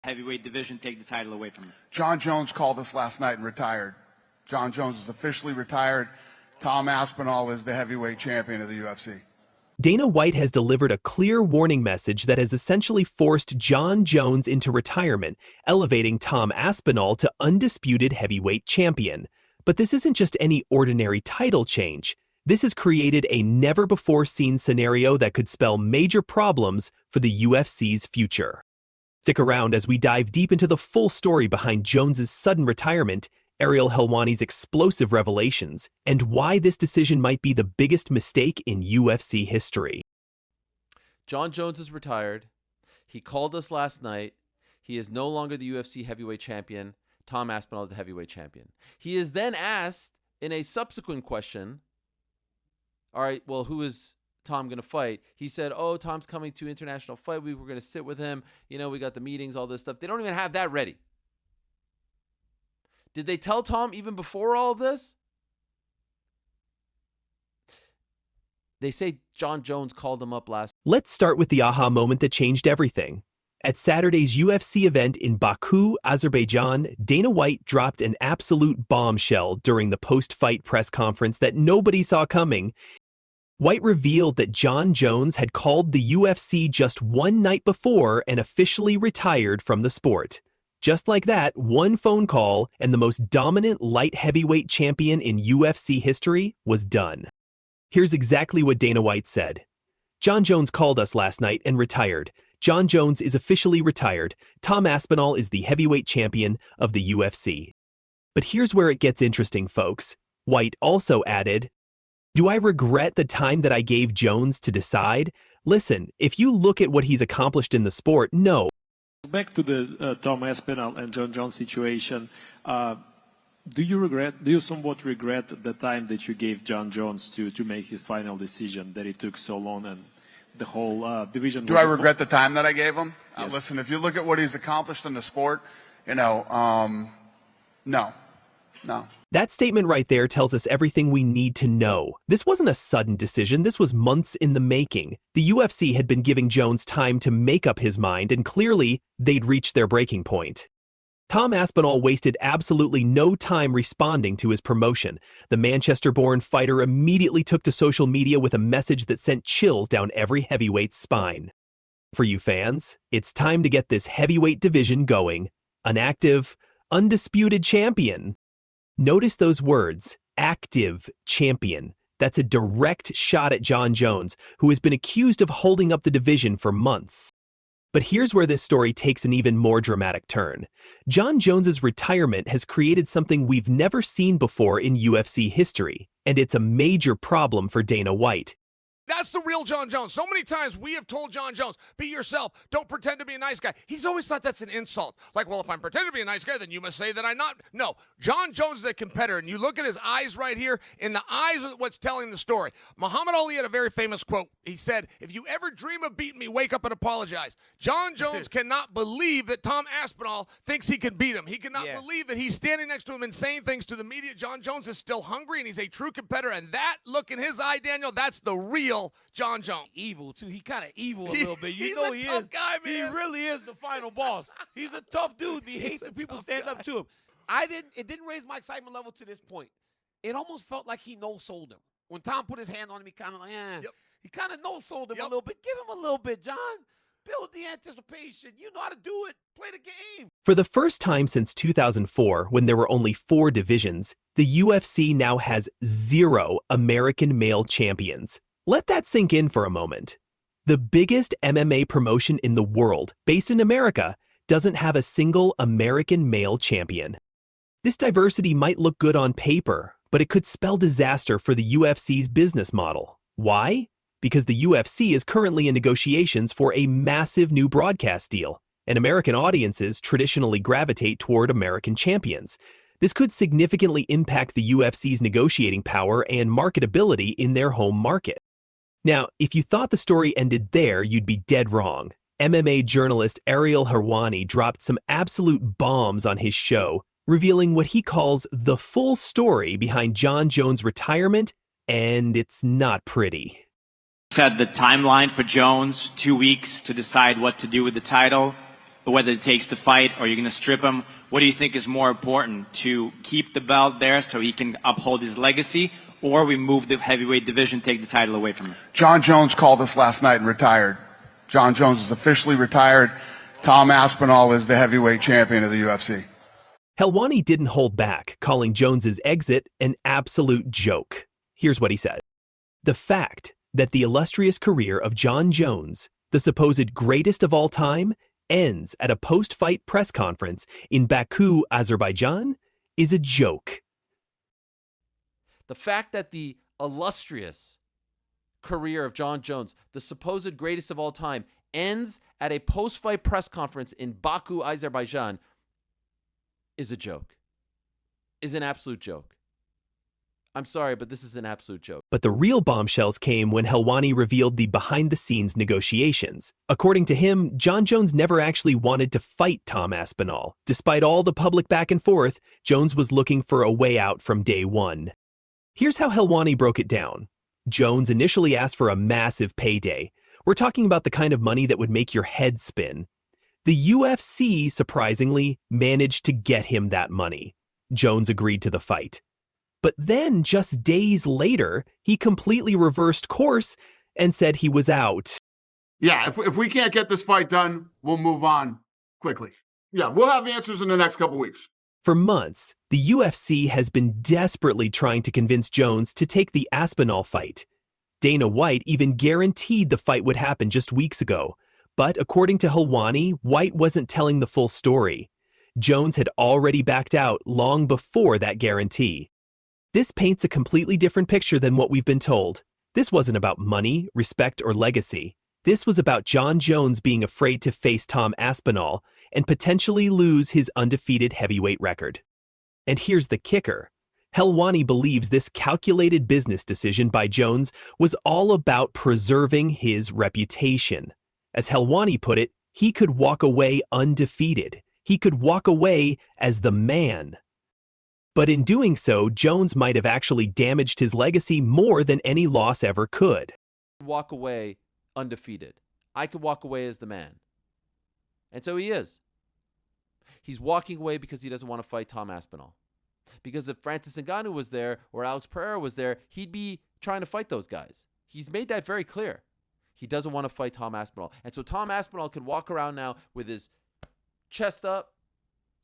heavyweight division take the title away from him. Jon Jones called us last night and retired. Jon Jones is officially retired. Tom Aspinall is the heavyweight champion of the UFC. Dana White has delivered a clear warning message that has essentially forced Jon Jones into retirement, elevating Tom Aspinall to undisputed heavyweight champion. But this isn't just any ordinary title change. This has created a never-before-seen scenario that could spell major problems for the UFC's future. Stick around as we dive deep into the full story behind Jones's sudden retirement, Ariel Helwani's explosive revelations, and why this decision might be the biggest mistake in UFC history. Jon Jones is retired. He called us last night. He is no longer the UFC heavyweight champion. Tom Aspinall is the heavyweight champion. He is then asked in a subsequent question, all right, well, who is Tom going to fight? He said, oh, Tom's coming to international fight. We were going to sit with him. You know, we got the meetings, all this stuff. They don't even have that ready. Did they tell Tom even before all of this? They say Jon Jones called him up last. Let's start with the aha moment that changed everything. At Saturday's UFC event in Baku, Azerbaijan, Dana White dropped an absolute bombshell during the post-fight press conference that nobody saw coming. White revealed that Jon Jones had called the UFC just one night before and officially retired from the sport. Just like that, one phone call and the most dominant light heavyweight champion in UFC history was done. Here's exactly what Dana White said. Jon Jones called us last night and retired. Jon Jones is officially retired. Tom Aspinall is the heavyweight champion of the UFC. But here's where it gets interesting, folks. White also added, do I regret the time that I gave Jones to decide? Listen, if you look at what he's accomplished in the sport, no. Back to the Tom Aspinall and Jon Jones situation, do you somewhat regret the time that you gave Jon Jones to make his final decision, that it took so long and the whole division? Do I regret the time that I gave him? Yes. Listen, if you look at what he's accomplished in the sport, no. That statement right there tells us everything we need to know. This wasn't a sudden decision. This was months in the making. The UFC had been giving Jones time to make up his mind, and clearly, they'd reached their breaking point. Tom Aspinall wasted absolutely no time responding to his promotion. The Manchester-born fighter immediately took to social media with a message that sent chills down every heavyweight's spine. For you fans, it's time to get this heavyweight division going. An active, undisputed champion. Notice those words, active champion. That's a direct shot at Jon Jones, who has been accused of holding up the division for months. But here's where this story takes an even more dramatic turn. Jon Jones's retirement has created something we've never seen before in UFC history, and it's a major problem for Dana White. That's the real Jon Jones. So many times we have told Jon Jones, be yourself. Don't pretend to be a nice guy. He's always thought that's an insult. Like, well, if I'm pretending to be a nice guy, then you must say that I'm not. No, Jon Jones is a competitor. And you look at his eyes right here. In the eyes of what's telling the story. Muhammad Ali had a very famous quote. He said, if you ever dream of beating me, wake up and apologize. Jon Jones cannot believe that Tom Aspinall thinks he can beat him. He cannot believe that he's standing next to him and saying things to the media. Jon Jones is still hungry, and he's a true competitor. And that look in his eye, Daniel, that's the real Jon Jones. Evil too. He kind of evil a little bit. You he's know a he tough is. guy, man. He really is the final boss. He's a tough dude. He hates when people stand up to him. It didn't raise my excitement level to this point. It almost felt like he no-sold him. When Tom put his hand on him, he kind of like, He kind of no-sold him a little bit. Give him a little bit, John. Build the anticipation. You know how to do it. Play the game. For the first time since 2004, when there were only 4 divisions, the UFC now has 0 American male champions. Let that sink in for a moment. The biggest MMA promotion in the world, based in America, doesn't have a single American male champion. This diversity might look good on paper, but it could spell disaster for the UFC's business model. Why? Because the UFC is currently in negotiations for a massive new broadcast deal, and American audiences traditionally gravitate toward American champions. This could significantly impact the UFC's negotiating power and marketability in their home market. Now, if you thought the story ended there, you'd be dead wrong. MMA journalist Ariel Helwani dropped some absolute bombs on his show, revealing what he calls the full story behind Jon Jones' retirement, and it's not pretty. Said the timeline for Jones, 2 weeks to decide what to do with the title. whether it takes the fight or you're going to strip him, what do you think is more important, to keep the belt there so he can uphold his legacy, or we move the heavyweight division, take the title away from him? Jon Jones called us last night and retired. Jon Jones is officially retired. Tom Aspinall is the heavyweight champion of the UFC. Helwani didn't hold back, calling Jones's exit an absolute joke. Here's what he said. The fact that the illustrious career of Jon Jones, the supposed greatest of all time, ends at a post-fight press conference in Baku, Azerbaijan, is a joke. The fact that the illustrious career of Jon Jones, the supposed greatest of all time, ends at a post-fight press conference in Baku, Azerbaijan, is a joke. Is an absolute joke. I'm sorry, but this is an absolute joke. But the real bombshells came when Helwani revealed the behind-the-scenes negotiations. According to him, Jon Jones never actually wanted to fight Tom Aspinall. Despite all the public back and forth, Jones was looking for a way out from day one. Here's how Helwani broke it down. Jones initially asked for a massive payday. We're talking about the kind of money that would make your head spin. The UFC, surprisingly, managed to get him that money. Jones agreed to the fight. But then, just days later, he completely reversed course and said he was out. Yeah, if we can't get this fight done, we'll move on quickly. Yeah, we'll have answers in the next couple weeks. For months, the UFC has been desperately trying to convince Jones to take the Aspinall fight. Dana White even guaranteed the fight would happen just weeks ago. But according to Helwani, White wasn't telling the full story. Jones had already backed out long before that guarantee. This paints a completely different picture than what we've been told. This wasn't about money, respect, or legacy. This was about Jon Jones being afraid to face Tom Aspinall and potentially lose his undefeated heavyweight record. And here's the kicker. Helwani believes this calculated business decision by Jones was all about preserving his reputation. As Helwani put it, he could walk away undefeated. He could walk away as the man. But in doing so, Jones might have actually damaged his legacy more than any loss ever could. Walk away undefeated. I could walk away as the man. And so he is. He's walking away because he doesn't want to fight Tom Aspinall. Because if Francis Ngannou was there or Alex Pereira was there, he'd be trying to fight those guys. He's made that very clear. He doesn't want to fight Tom Aspinall. And so Tom Aspinall could walk around now with his chest up,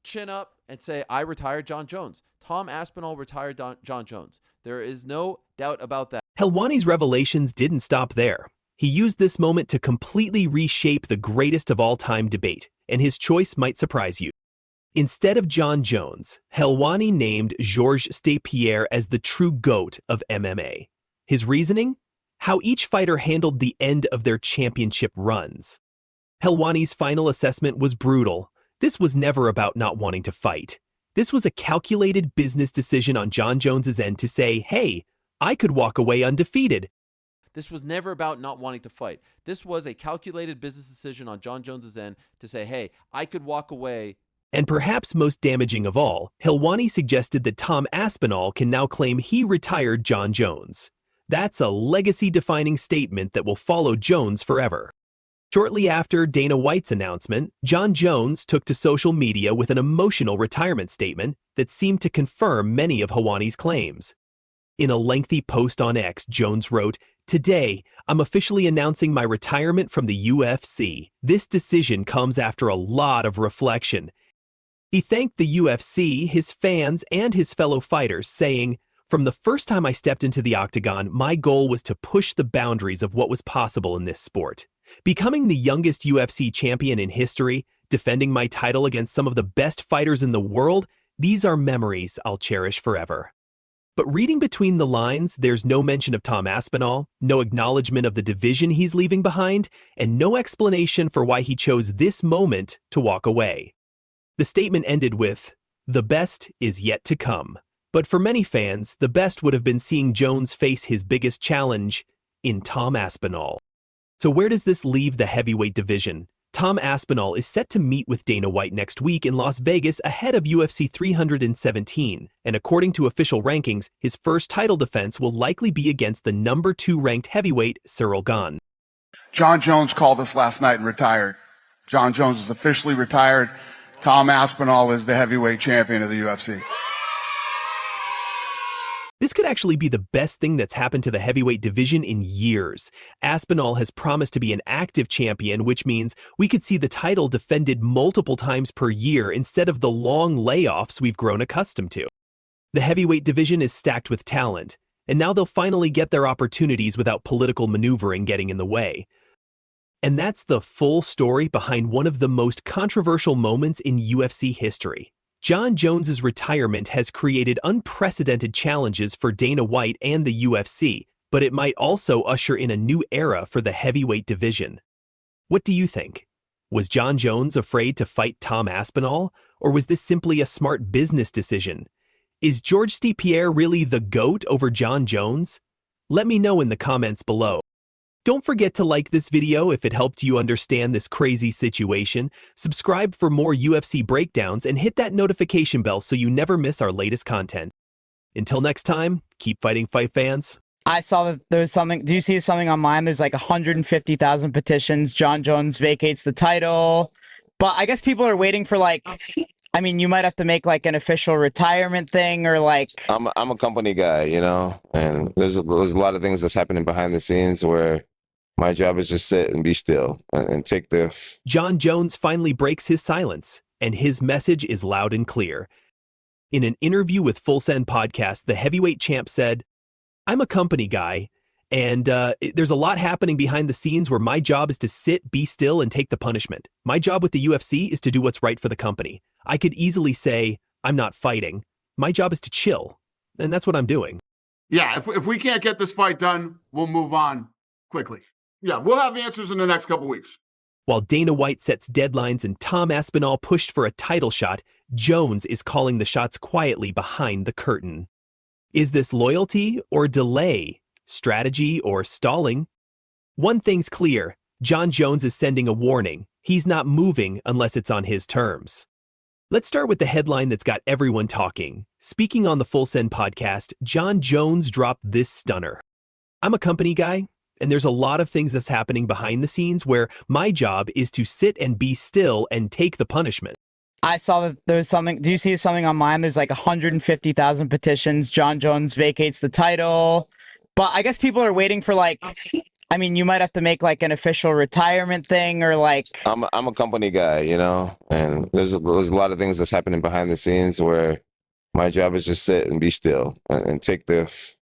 chin up, and say, I retired Jon Jones. Tom Aspinall retired Jon Jones. There is no doubt about that. Helwani's revelations didn't stop there. He used this moment to completely reshape the greatest of all time debate, and his choice might surprise you. Instead of Jon Jones, Helwani named Georges St-Pierre as the true GOAT of MMA. His reasoning? How each fighter handled the end of their championship runs. Helwani's final assessment was brutal. This was never about not wanting to fight. This was a calculated business decision on Jon Jones's end to say, hey, I could walk away undefeated. This was never about not wanting to fight. This was a calculated business decision on Jon Jones's end to say, hey, I could walk away. And perhaps most damaging of all, Helwani suggested that Tom Aspinall can now claim he retired Jon Jones. That's a legacy-defining statement that will follow Jones forever. Shortly after Dana White's announcement, Jon Jones took to social media with an emotional retirement statement that seemed to confirm many of Helwani's claims. In a lengthy post on X, Jones wrote, "Today, I'm officially announcing my retirement from the UFC. This decision comes after a lot of reflection." He thanked the UFC, his fans, and his fellow fighters, saying, "From the first time I stepped into the octagon, my goal was to push the boundaries of what was possible in this sport. Becoming the youngest UFC champion in history, defending my title against some of the best fighters in the world, these are memories I'll cherish forever." But reading between the lines, there's no mention of Tom Aspinall, no acknowledgement of the division he's leaving behind, and no explanation for why he chose this moment to walk away. The statement ended with, "The best is yet to come." But for many fans, the best would have been seeing Jones face his biggest challenge in Tom Aspinall. So where does this leave the heavyweight division? Tom Aspinall is set to meet with Dana White next week in Las Vegas ahead of UFC 317, and according to official rankings, his first title defense will likely be against the #2 ranked heavyweight Cyril Gane. Jon Jones called us last night and retired. Jon Jones is officially retired. Tom Aspinall is the heavyweight champion of the UFC. This could actually be the best thing that's happened to the heavyweight division in years. Aspinall has promised to be an active champion, which means we could see the title defended multiple times per year instead of the long layoffs we've grown accustomed to. The heavyweight division is stacked with talent, and now they'll finally get their opportunities without political maneuvering getting in the way. And that's the full story behind one of the most controversial moments in UFC history. Jon Jones's retirement has created unprecedented challenges for Dana White and the UFC, but it might also usher in a new era for the heavyweight division. What do you think? Was Jon Jones afraid to fight Tom Aspinall, or was this simply a smart business decision? Is George St-Pierre really the GOAT over Jon Jones? Let me know in the comments below. Don't forget to like this video if it helped you understand this crazy situation, subscribe for more UFC breakdowns, and hit that notification bell so you never miss our latest content. Until next time, keep fighting, fight fans. I saw that there was something. Do you see something online? There's like 150,000 petitions. Jon Jones vacates the title. But I guess people are waiting for I mean, you might have to make like an official retirement thing or like. I'm a company guy, you know, and there's a lot of things that's happening behind the scenes where my job is just sit and be still and take the. Jon Jones finally breaks his silence, and his message is loud and clear. In an interview with Full Send Podcast, the heavyweight champ said, "I'm a company guy, and there's a lot happening behind the scenes where my job is to sit, be still, and take the punishment. My job with the UFC is to do what's right for the company. I could easily say, I'm not fighting. My job is to chill, and that's what I'm doing." Yeah, if we can't get this fight done, we'll move on quickly. Yeah, we'll have answers in the next couple weeks. While Dana White sets deadlines and Tom Aspinall pushed for a title shot, Jones is calling the shots quietly behind the curtain. Is this loyalty or delay? Strategy or stalling? One thing's clear, Jon Jones is sending a warning. He's not moving unless it's on his terms. Let's start with the headline that's got everyone talking. Speaking on the Full Send Podcast, Jon Jones dropped this stunner. "I'm a company guy, and there's a lot of things that's happening behind the scenes where my job is to sit and be still and take the punishment." I saw that there was something. Do you see something online? There's like 150,000 petitions. Jon Jones vacates the title. But I guess people are waiting for I mean, you might have to make like an official retirement thing or like. I'm a company guy, you know, and there's a lot of things that's happening behind the scenes where my job is just sit and be still and take the.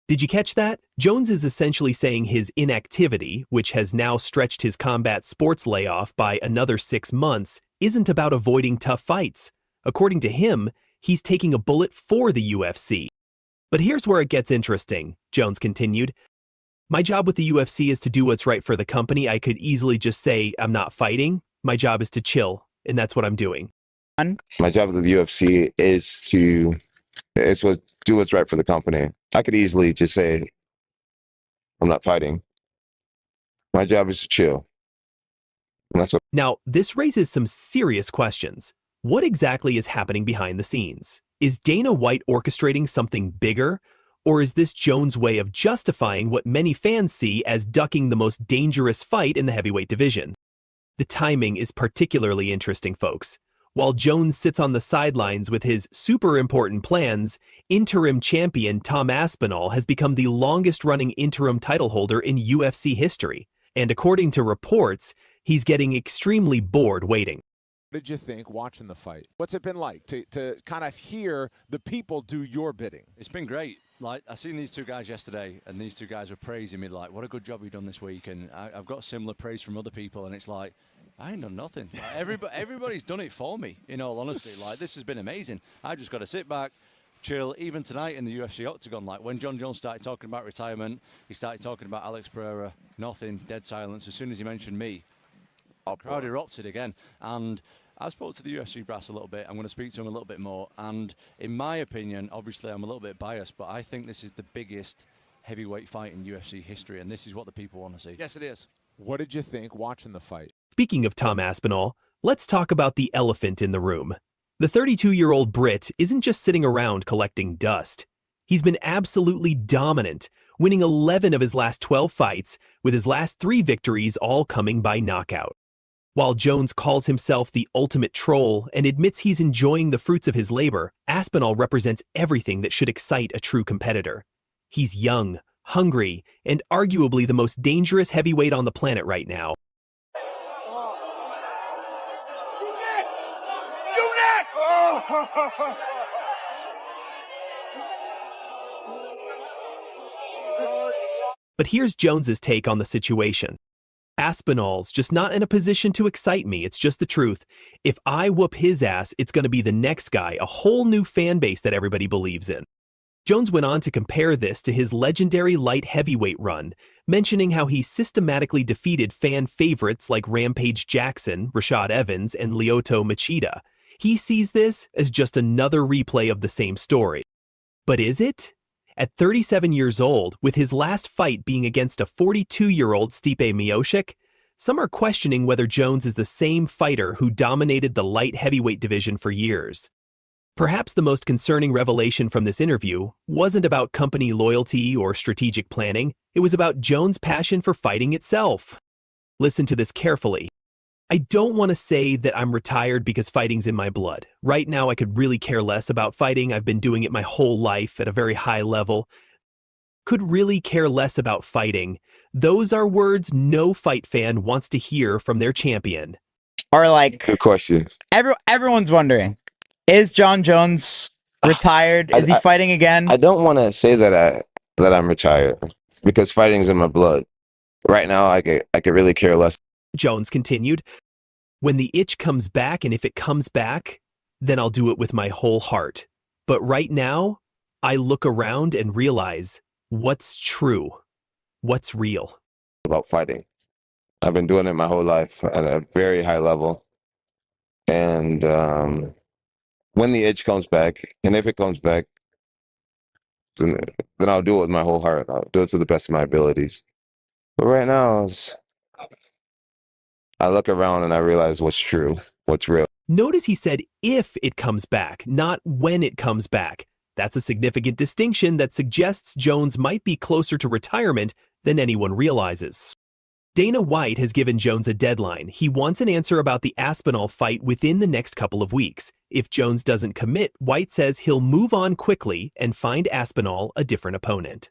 Did you catch that? Jones is essentially saying his inactivity, which has now stretched his combat sports layoff by another 6 months, isn't about avoiding tough fights. According to him, he's taking a bullet for the UFC. But here's where it gets interesting, Jones continued. "My job with the UFC is to do what's right for the company. I could easily just say I'm not fighting. My job is to chill, and that's what I'm doing." My job with the UFC is to do what's right for the company. I could easily just say I'm not fighting. My job is to chill. And that's what. Now, this raises some serious questions. What exactly is happening behind the scenes? Is Dana White orchestrating something bigger? Or is this Jones' way of justifying what many fans see as ducking the most dangerous fight in the heavyweight division? The timing is particularly interesting, folks. While Jones sits on the sidelines with his super important plans, interim champion Tom Aspinall has become the longest-running interim title holder in UFC history. And according to reports, he's getting extremely bored waiting. What did you think watching the fight? What's it been like to kind of hear the people do your bidding? It's been great. Like, I seen these two guys yesterday, and these two guys were praising me, like, what a good job you've done this week. And I've got similar praise from other people, and it's like, I ain't done nothing. Like, everybody's done it for me, in all honesty. Like, this has been amazing. I just got to sit back, chill. Even tonight in the UFC Octagon, like, when Jon Jones started talking about retirement, he started talking about Alex Pereira, nothing, dead silence. As soon as he mentioned me, the crowd erupted again. And I spoke to the UFC brass a little bit. I'm going to speak to him a little bit more. And in my opinion, obviously I'm a little bit biased, but I think this is the biggest heavyweight fight in UFC history, and this is what the people want to see. Yes, it is. What did you think watching the fight? Speaking of Tom Aspinall, let's talk about the elephant in the room. The 32-year-old Brit isn't just sitting around collecting dust. He's been absolutely dominant, winning 11 of his last 12 fights, with his last 3 victories all coming by knockout. While Jones calls himself the ultimate troll and admits he's enjoying the fruits of his labor, Aspinall represents everything that should excite a true competitor. He's young, hungry, and arguably the most dangerous heavyweight on the planet right now. But here's Jones's take on the situation. Aspinall's just not in a position to excite me. It's just the truth. If I whoop his ass, it's going to be the next guy, a whole new fan base that everybody believes in. Jones went on to compare this to his legendary light heavyweight run, mentioning how he systematically defeated fan favorites like Rampage Jackson, Rashad Evans, and Lyoto Machida. He sees this as just another replay of the same story. But is it? At 37 years old, with his last fight being against a 42-year-old Stipe Miocic, some are questioning whether Jones is the same fighter who dominated the light heavyweight division for years. Perhaps the most concerning revelation from this interview wasn't about company loyalty or strategic planning, it was about Jones' passion for fighting itself. Listen to this carefully. I don't want to say that I'm retired because fighting's in my blood. Right now, I could really care less about fighting. I've been doing it my whole life at a very high level. Could really care less about fighting. Those are words no fight fan wants to hear from their champion. Or like, Good question. everyone's wondering, is Jon Jones retired? Is he fighting again? I don't want to say that I'm retired because fighting's in my blood. Right now, I could really care less. Jones continued, when the itch comes back, and if it comes back, then I'll do it with my whole heart. But right now, I look around and realize what's true, what's real. About fighting. I've been doing it my whole life at a very high level. And when the itch comes back, and if it comes back, then I'll do it with my whole heart. I'll do it to the best of my abilities. But right now, I look around and I realize what's true, what's real. Notice he said if it comes back, not when it comes back. That's a significant distinction that suggests Jones might be closer to retirement than anyone realizes. Dana White has given Jones a deadline. He wants an answer about the Aspinall fight within the next couple of weeks. If Jones doesn't commit, White says he'll move on quickly and find Aspinall a different opponent.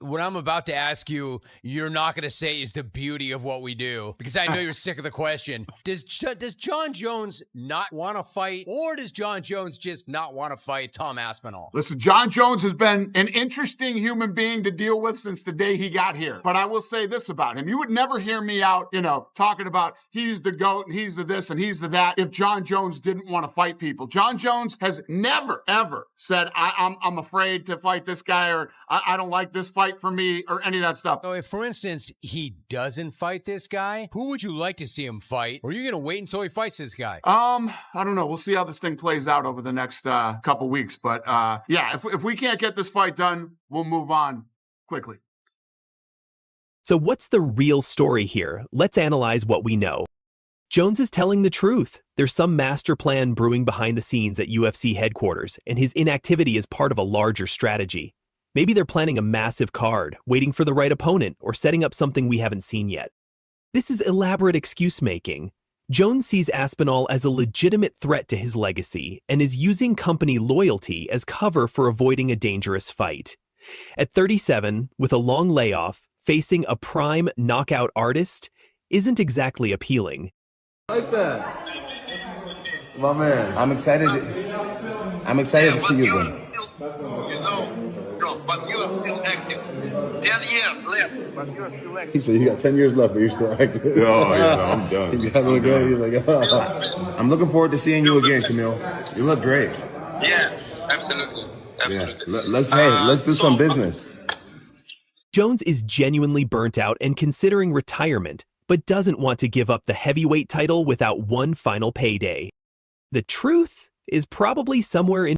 What I'm about to ask you, you're not going to say is the beauty of what we do, because I know you're sick of the question. Does Jon Jones not want to fight, or does Jon Jones just not want to fight Tom Aspinall? Listen, Jon Jones has been an interesting human being to deal with since the day he got here. But I will say this about him. You would never hear me out, talking about he's the GOAT and he's the this and he's the that if Jon Jones didn't want to fight people. Jon Jones has never, ever said, I'm afraid to fight this guy, or I don't like this fight for me, or any of that stuff. So if, for instance, he doesn't fight this guy, who would you like to see him fight? Or are you going to wait until he fights this guy? I don't know. We'll see how this thing plays out over the next couple weeks. But yeah, if we can't get this fight done, we'll move on quickly. So what's the real story here? Let's analyze what we know. Jones is telling the truth. There's some master plan brewing behind the scenes at UFC headquarters, and his inactivity is part of a larger strategy. Maybe they're planning a massive card, waiting for the right opponent, or setting up something we haven't seen yet. This is elaborate excuse-making. Jones sees Aspinall as a legitimate threat to his legacy and is using company loyalty as cover for avoiding a dangerous fight. At 37, with a long layoff, facing a prime knockout artist isn't exactly appealing. Like that. My man. I'm excited to see you again. But you are still active. 10 years left, but you are still active. He said you got 10 years left, but you're still active. Oh, yeah, I'm done. He got a little great. He was like, oh. I'm looking forward to seeing you again, Camille. You look great. Yeah, absolutely. Yeah. Let's do some business. Jones is genuinely burnt out and considering retirement, but doesn't want to give up the heavyweight title without one final payday. The truth is probably somewhere in